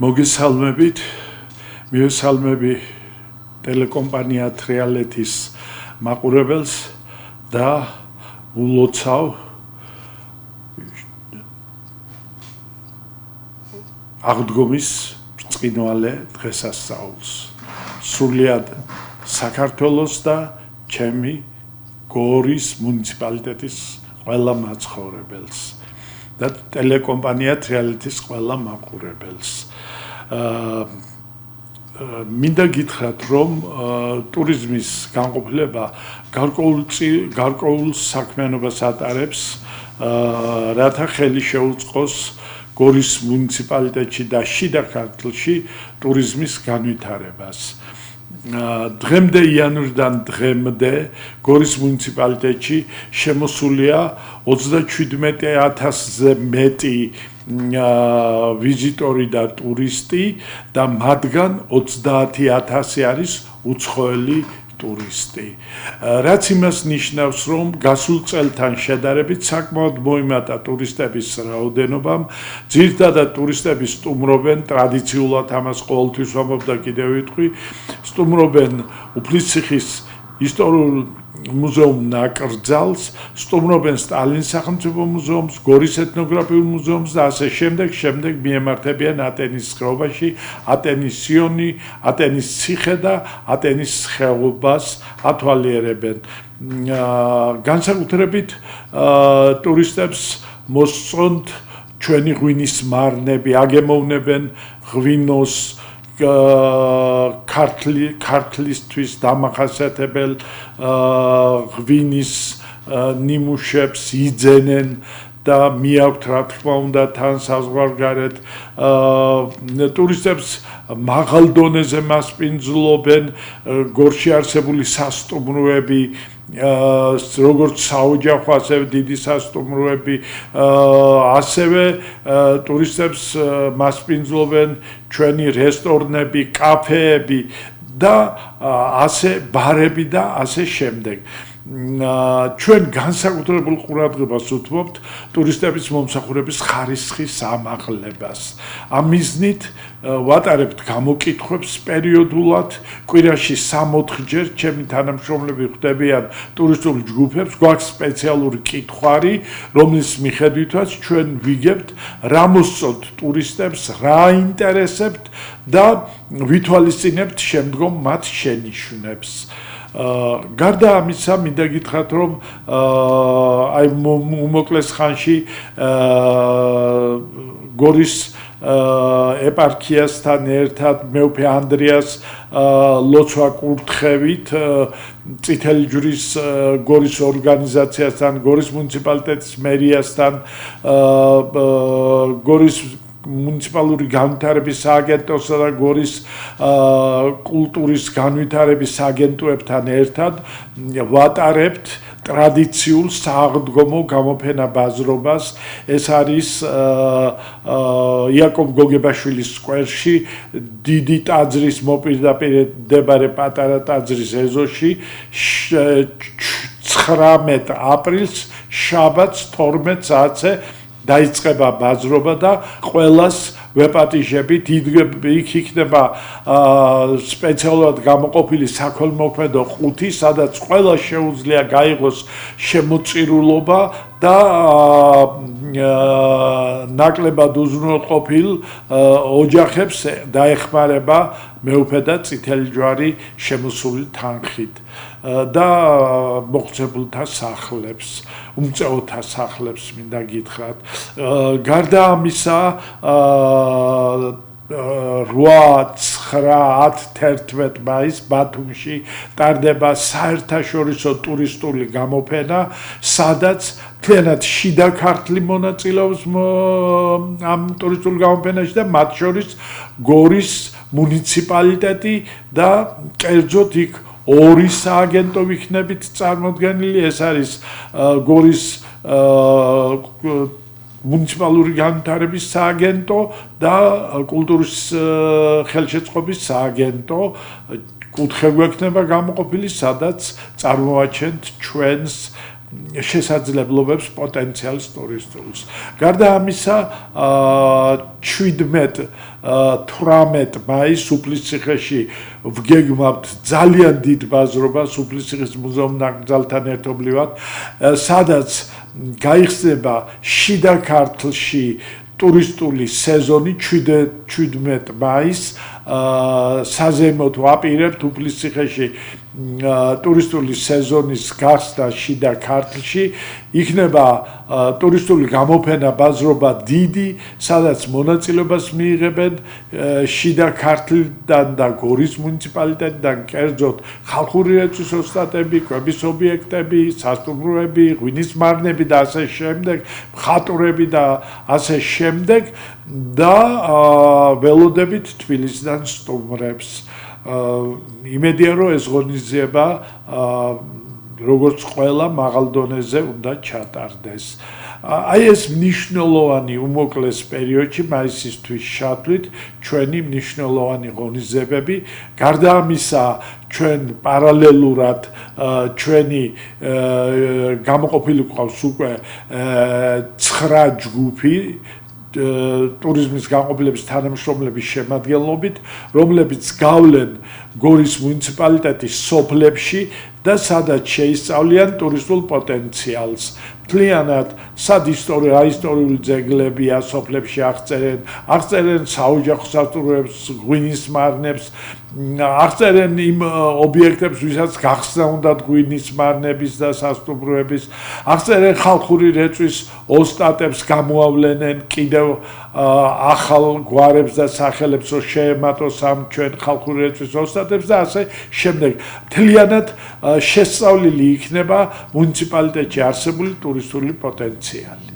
მოგესალმებით, მივესალმები ტელეკომპანია ტრიალეთის მაყურებელს და ულოცავ აღდგომის ბრწყინვალე დღესასწაულს. სრულიად საქართველოს და ჩემი გორის მუნიციპალიტეტის ყველა მაცხოვრებელს და ტელეკომპანია ტრიალეთის ყველა მაყურებელს. მინდა გითხრათ, რომ ტურიზმის განყოფილება გარკვეულ საქმიანობას ატარებს, რათა ხელი შეუწყოს გორის მუნიციპალიტეტში და შიდა ქართლში ტურიზმის განვითარებას. დღემდე იანვრიდან დღემდე გორის მუნიციპალიტეტში შემოსულია 37,000-ზე მეტი ვიზიტორი და ტურისტი და მათგან 30,000 არის უცხოელი ტურისტი. რაც იმას ნიშნავს, რომ გასულ წელთან შედარებით საკმაოდ მოიმატა ტურისტების რაოდენობამ. ძირითადად ტურისტები სტუმრობენ, ტრადიციულად ამას ყოველთვის ვამბობ და კიდევ ვიტყვი, სტუმრობენ უფლისციხის ისტორიულ მუზეუმ ნაკრძალს, სტუმრობენ სტალინის სახელმწიფო მუზეუმს, გორის ეთნოგრაფიულ მუზეუმს და ასე შემდეგ მიემართებიან ატენის ხეობაში, ატენის სიონი, ატენის ციხე და ატენის ხეობას ათვალიერებენ. განსაკუთრებით ტურისტებს მოსწონთ ჩვენი ღვინის მარნები, აგემოვნებენ ღვინოს ქართლისთვის დამახასიათებელ ღვინის ნიმუშებს იძენენ და მიაქვთ, რა თქმა უნდა, თან საზღვარგარეთ. ტურისტებს მაღალ დონეზე მასპინძლობენ გორში არსებული სასტუმროები, როგორც საოჯახო, ასევე დიდი სასტუმროები, ასევე ტურისტებს მასპინძლობენ ჩვენი რესტორნები, კაფეები და ასე ბარები და ასე შემდეგ. ჩვენ განსაკუთრებულ ყურადღებას უთმობთ ტურისტების მომსახურების ხარისხის ამაღლებას. ამ მიზნით ვატარებთ გამოკითხვებს პერიოდულად, კვირაში 3-4ჯერ ჩემი თანამშრომლები ხვდებიან ტურისტულ ჯგუფებს, გვაქვს სპეციალური კითხვარი, რომლის მიხედვითაც ჩვენ ვიგებთ, რა მოსწონთ ტურისტებს, რა აინტერესებთ და ვითვალისწინებთ შემდგომ მათ შენიშვნებს. გარდა ამისა, მინდა გითხრათ, რომ აი უმოკლეს ხანში გორის ეპარქიასთან ერთად მეუფე ანდრიას ლოცვა კურთხევით წითელი ჯვრის გორის ორგანიზაციასთან, გორის მუნიციპალიტეტის მერიასთან, გორის მუნიციპალური განვითარების სააგენტოსა და გორის კულტურის განვითარების აგენტოებთან ერთად ვატარებთ ტრადიციულ სააღდგომო გამოფენა ბაზრობას. ეს არის იაკობ გოგებაშვილის სკვერში, დიდი ტაძრის მოპირდაპირე პატარა ტაძრის ეზოში 19 აპრილს შაბათს 12 საათზე დაიწყება ბაზრობა და ყველას ვეპატიჟებით. იქ იქნება სპეციალურად გამოყოფილი საქველმოქმედო ყუთი, სადაც ყველა შეუძლია გაიღოს შემოწირულობა და ნაკლებად უზრუნველყოფილ ოჯახებს დაეხმარება მეუფე და წითელი ჯვარი შემოსული თანხით და მოხუცებულთა სახლებს, უმწეოთა სახლებს მინდა გითხრათ. გარდა ამისა, 8-9-11 მაისს ბათუმში ტარდება საერთაშორისო ტურისტული გამოფენა, სადაც მთლიანად შიდა ქართლი მონაწილეობს ამ ტურისტულ გამოფენაში და მათ შორის გორის მუნიციპალიტეტი და კერძოდ იქ ორი სააგენტო ვიქნებით წარმოდგენილი. ეს არის გორის მუნიციპალური განვითარების სააგენტო და კულტურის ხელშეწყობის სააგენტო. კუთხე გვექნება გამოყოფილი, სადაც წარმოვაჩენთ ჩვენს შესაძლებლობებს პოტენციალს ტურისტულს. გარდა ამისა, 17-18 მაისს უფლისციხეში ვგეგმავთ ძალიან დიდ ბაზრობას უფლისციხის მუზეუმ-ნაკრძალთან ერთობლივად, სადაც გაიხსნება შიდა ქართლში ტურისტული სეზონი 17 მაისს საზეიმოდ ვაპირებთ უფლისციხეში ტურისტული სეზონის გახსნა შიდა ქართლში იქნება ტურისტული გამოფენა ბაზრობა დიდი, სადაც მონაწილეობას მიიღებენ შიდა ქართლიდან და გორის მუნიციპალიტეტიდან კერძოდ ხალხური რეწვის ოსტატები, კვების ობიექტები, სასტუმროები, ღვინის მარნები და ასე შემდეგ, მხატვრები და ასე შემდეგ და ველოდებით თბილისიდან სტუმრებს. იმედია რომ ეს ღონისძიება როგორც ყველა მაღალ დონეზე უნდა ჩატარდეს. აი ეს მნიშვნელოვანი უმოკლეს პერიოდში მაისისთვის შატვით ჩვენი მნიშვნელოვანი ღონისძიებები. გარდა ამისა, ჩვენ პარალელურად ჩვენი გამოყოფილი გვყავს უკვე 9 ჯგუფი ტურიზმის განყოფილების თანამშრომლების შემადგენლობით, რომლებიც გავლენ გორის მუნიციპალიტეტის სოფლებში და სადაც შეისწავლიან ტურისტულ პოტენციალს. მთლიანად სად ისტორიული ძეგლებია სოფლებში აღწერენ საოჯახო სასტუმროებს, ღვინის მარნებს, აღწერენ იმ ობიექტებს, ვისაც გახსნა უნდათ ღვინის მარნების და სასტუმროების, აღწერენ ხალხური რეწვის ოსტატებს, გამოავლენენ კიდევ ახალ გვარებს და სახელებს, რომ შეემატოს ამ ჩვენ ხალხური რეწვის ოსტატებს და ასე შემდეგ. მთლიანად შესწავლილი იქნება მუნიციპალიტეტში არსებული ტურისტული პოტენციალი.